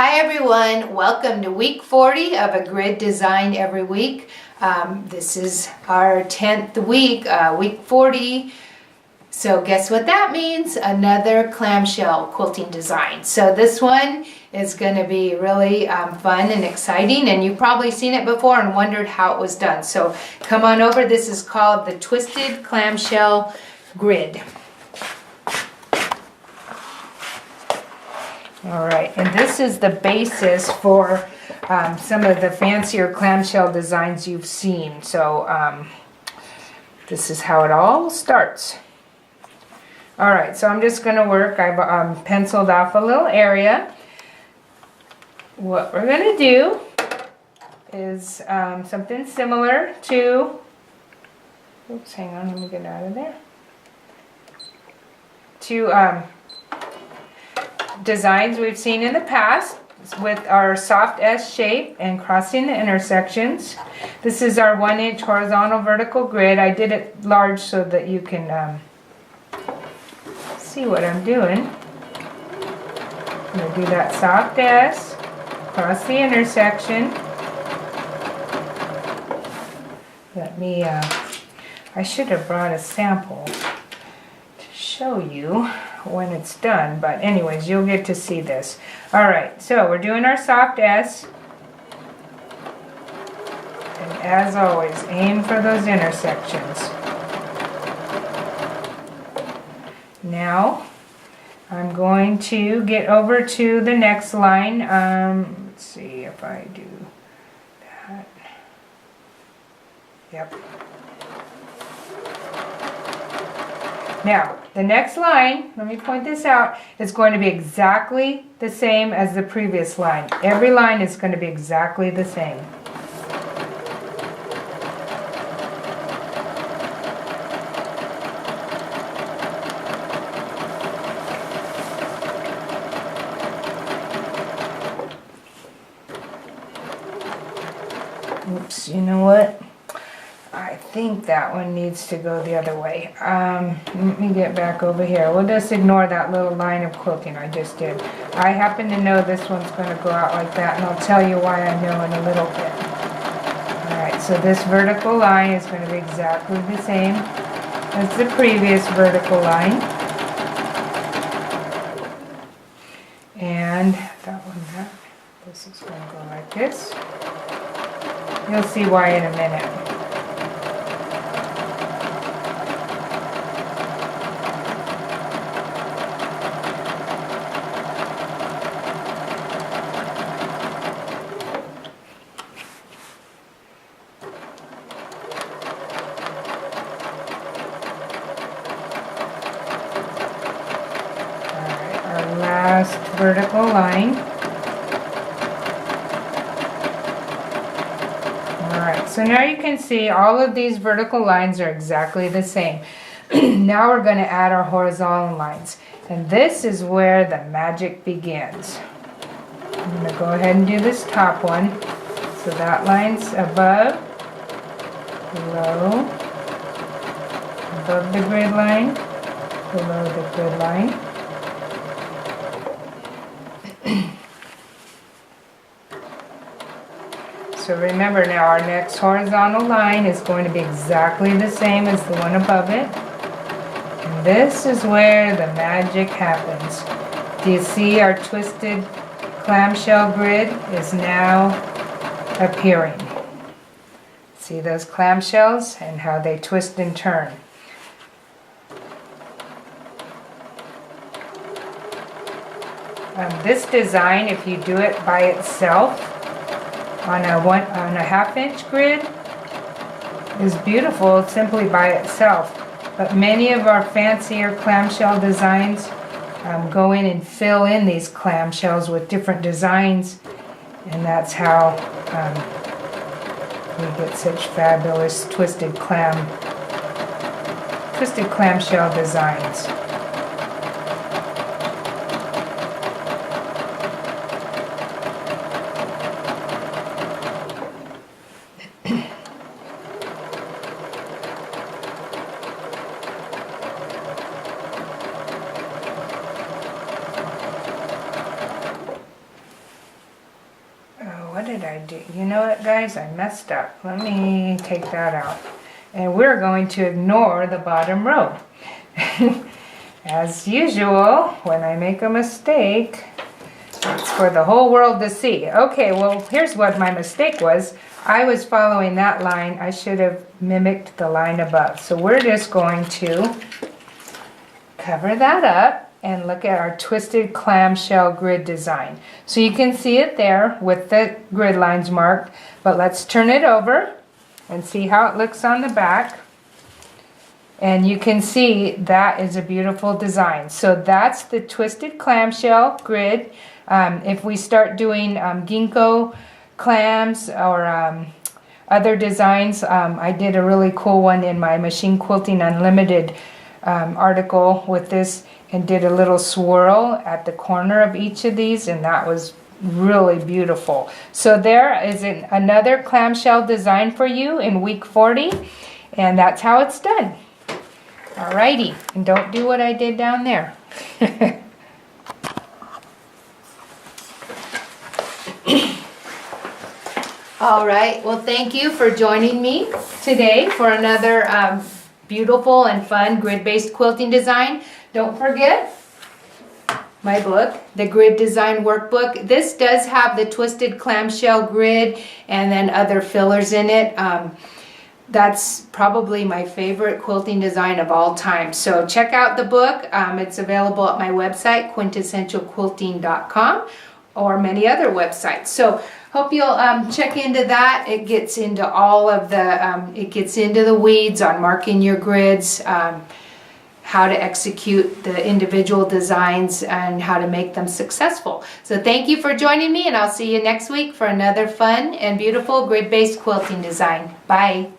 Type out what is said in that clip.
Hi everyone, welcome to week 40 of a grid designed every week. This is our 10th week, week 40. So guess what that means? Another clamshell quilting design. So this one is going to be really fun and exciting, and you've probably seen it before and wondered how it was done. So come on over. This is called the Twisted Clamshell Grid. Alright, and this is the basis for some of the fancier clamshell designs you've seen. So this is how it all starts. Alright, so I'm just going to work. I've penciled off a little area. What we're going to do is something similar to, oops, hang on, let me get out of there, to designs we've seen in the past with our soft S shape and crossing the intersections. This is our 1-inch horizontal vertical grid. I did it large so that you can see what I'm doing. I'm going to do that soft S, cross the intersection. Let me, I should have brought a sample to show you when it's done, but anyways, you'll get to see this. Alright, so we're doing our soft S, and as always, aim for those intersections. Now I'm going to get over to the next line. Let's see if I do that. Yep. Now, the next line, let me point this out, is going to be exactly the same as the previous line. Every line is going to be exactly the same. Oops, you know what? I think that one needs to go the other way. Let me get back over here. We'll just ignore that little line of quilting I just did. I happen to know this one's going to go out like that, and I'll tell you why I know in a little bit. Alright, so this vertical line is going to be exactly the same as the previous vertical line. And that one, this is going to go like this. You'll see why in a minute. Last vertical line. Alright, so now you can see all of these vertical lines are exactly the same. Now we're going to add our horizontal lines. And this is where the magic begins. I'm going to go ahead and do this top one. So that line's above, below, above the grid line, below the grid line. So remember now, our next horizontal line is going to be exactly the same as the one above it. And this is where the magic happens. Do you see our twisted clamshell grid is now appearing? See those clamshells and how they twist and turn. This design, if you do it by itself, on a half-inch grid, is beautiful simply by itself. But many of our fancier clamshell designs go in and fill in these clamshells with different designs, and that's how we get such fabulous twisted clamshell designs. did I do? You know what, guys? I messed up. Let me take that out. And we're going to ignore the bottom row. As usual, when I make a mistake, it's for the whole world to see. Okay, well, here's what my mistake was. I was following that line. I should have mimicked the line above. So we're just going to cover that up and look at our twisted clamshell grid design. So you can see it there with the grid lines marked, but let's turn it over and see how it looks on the back. And you can see that is a beautiful design. So that's the twisted clamshell grid. If we start doing ginkgo clams or other designs, I did a really cool one in my Machine Quilting Unlimited article with this, and did a little swirl at the corner of each of these, and that was really beautiful. So there is another clamshell design for you in week 40, and that's how it's done. Alrighty, and don't do what I did down there. All right, well, thank you for joining me today for another beautiful and fun grid-based quilting design. Don't forget my book, the Grid Design Workbook. This does have the twisted clamshell grid and then other fillers in it. That's probably my favorite quilting design of all time. So check out the book. It's available at my website, quintessentialquilting.com, or many other websites. So hope you'll check into that. It gets into all of the, it gets into the weeds on marking your grids, how to execute the individual designs, and how to make them successful. So thank you for joining me, and I'll see you next week for another fun and beautiful grid-based quilting design. Bye.